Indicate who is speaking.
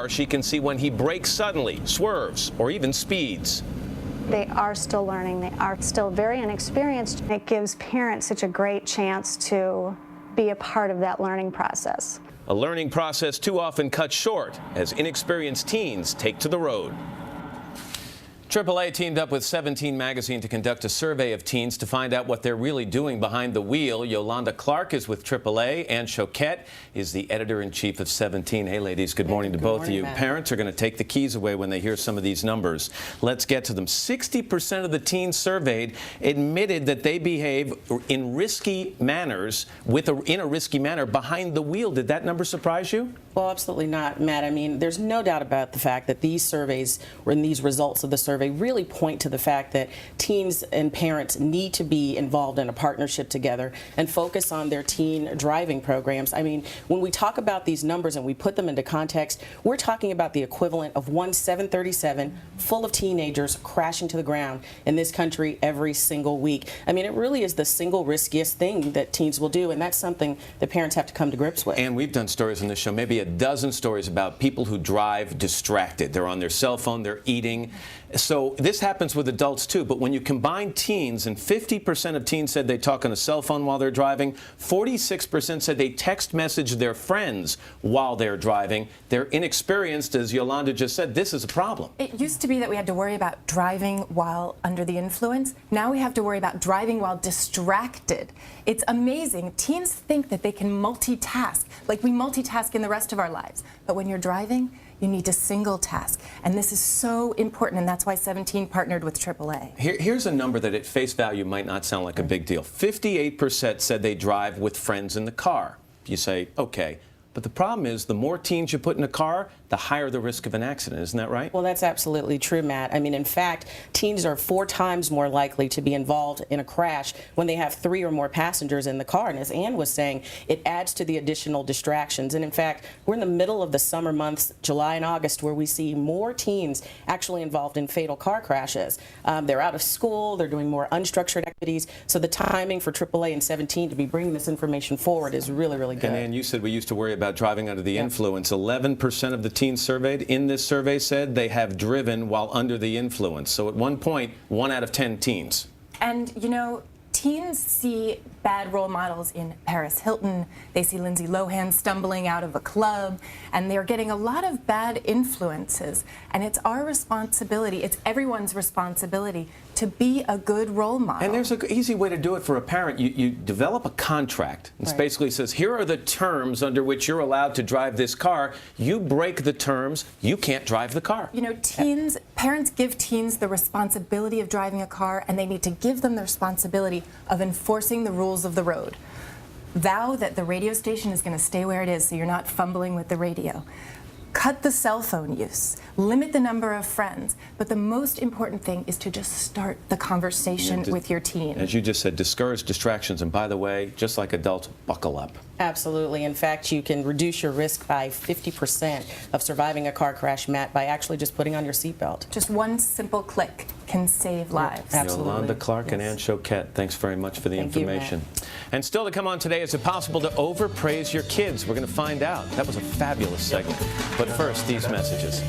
Speaker 1: She can see when he brakes suddenly, swerves, or even speeds.
Speaker 2: They are still learning. They are still very inexperienced. It gives parents such a great chance to be a part of that learning process.
Speaker 1: A learning process too often cut short as inexperienced teens take to the road. AAA teamed up with 17 magazine to conduct a survey of teens to find out what they're really doing behind the wheel. Yolanda Clark is with AAA, and Choquette is the editor-in-chief of 17. Hey, ladies, good morning to both of you.
Speaker 3: Matt.
Speaker 1: Parents are going to take the keys away when they hear some of these numbers. Let's get to them. 60% of the teens surveyed admitted that they behave in risky manners, in a risky manner behind the wheel. Did that number surprise you?
Speaker 3: Well, absolutely not, Matt. I mean, there's no doubt about the fact that these surveys, or in these results of the survey, really point to the fact that teens and parents need to be involved in a partnership together and focus on their teen driving programs. I mean, when we talk about these numbers and we put them into context, we're talking about the equivalent of one 737 full of teenagers crashing to the ground in this country every single week. I mean, it really is the single riskiest thing that teens will do, and that's something that parents have to come to grips with.
Speaker 1: And we've done stories on this show, maybe a dozen stories about people who drive distracted. They're on their cell phone, they're eating. So this happens with adults too, but when you combine teens, and 50% of teens said they talk on a cell phone while they're driving, 46% said they text message their friends while they're driving. They're inexperienced, as Yolanda just said. This is a problem.
Speaker 4: It used to be that we had to worry about driving while under the influence. Now we have to worry about driving while distracted. It's amazing. Teens think that they can multitask, like we multitask in the rest of our lives. But when you're driving, you need to single task. And this is so important, and that's why 17 partnered with AAA.
Speaker 1: Here's a number that at face value might not sound like a big deal. 58% said they drive with friends in the car. You say, okay. But the problem is, the more teens you put in a car, the higher the risk of an accident. Isn't that right?
Speaker 3: Well, that's absolutely true, Matt. I mean, in fact, teens are 4 times more likely to be involved in a crash when they have 3 or more passengers in the car. And as Ann was saying, it adds to the additional distractions. And in fact, we're in the middle of the summer months, July and August, where we see more teens actually involved in fatal car crashes. They're out of school, they're doing more unstructured activities. So the timing for AAA and 17 to be bringing this information forward is really, really good.
Speaker 1: And Ann, you said we used to worry about driving under the influence. 11% of the teens surveyed in this survey said they have driven while under the influence. So at one point, 1 out of 10 teens.
Speaker 4: And, you know, teens see bad role models in Paris Hilton. They see Lindsey Lohan stumbling out of a club, and they're getting a lot of bad influences. And it's our responsibility, it's everyone's responsibility to be a good role model.
Speaker 1: And there's an easy way to do it for a parent. You develop a contract. It basically says, here are the terms under which you're allowed to drive this car. You break the terms, you can't drive the car.
Speaker 4: You know, parents give teens the responsibility of driving a car, and they need to give them the responsibility of enforcing the rules of the road. Vow that the radio station is going to stay where it is so you're not fumbling with the radio. Cut the cell phone use. Limit the number of friends. But the most important thing is to just start the conversation with your teen.
Speaker 1: As you just said, discourage distractions. And by the way, just like adults, buckle up.
Speaker 3: Absolutely. In fact, you can reduce your risk by 50% of surviving a car crash, Matt, by actually just putting on your seatbelt.
Speaker 4: Just one simple click can save lives.
Speaker 3: Absolutely.
Speaker 1: Yolanda Clark and Ann Choquette, thanks very much for the information. And still to come on today, is it possible to overpraise your kids? We're going to find out. That was a fabulous segment. But first, these messages.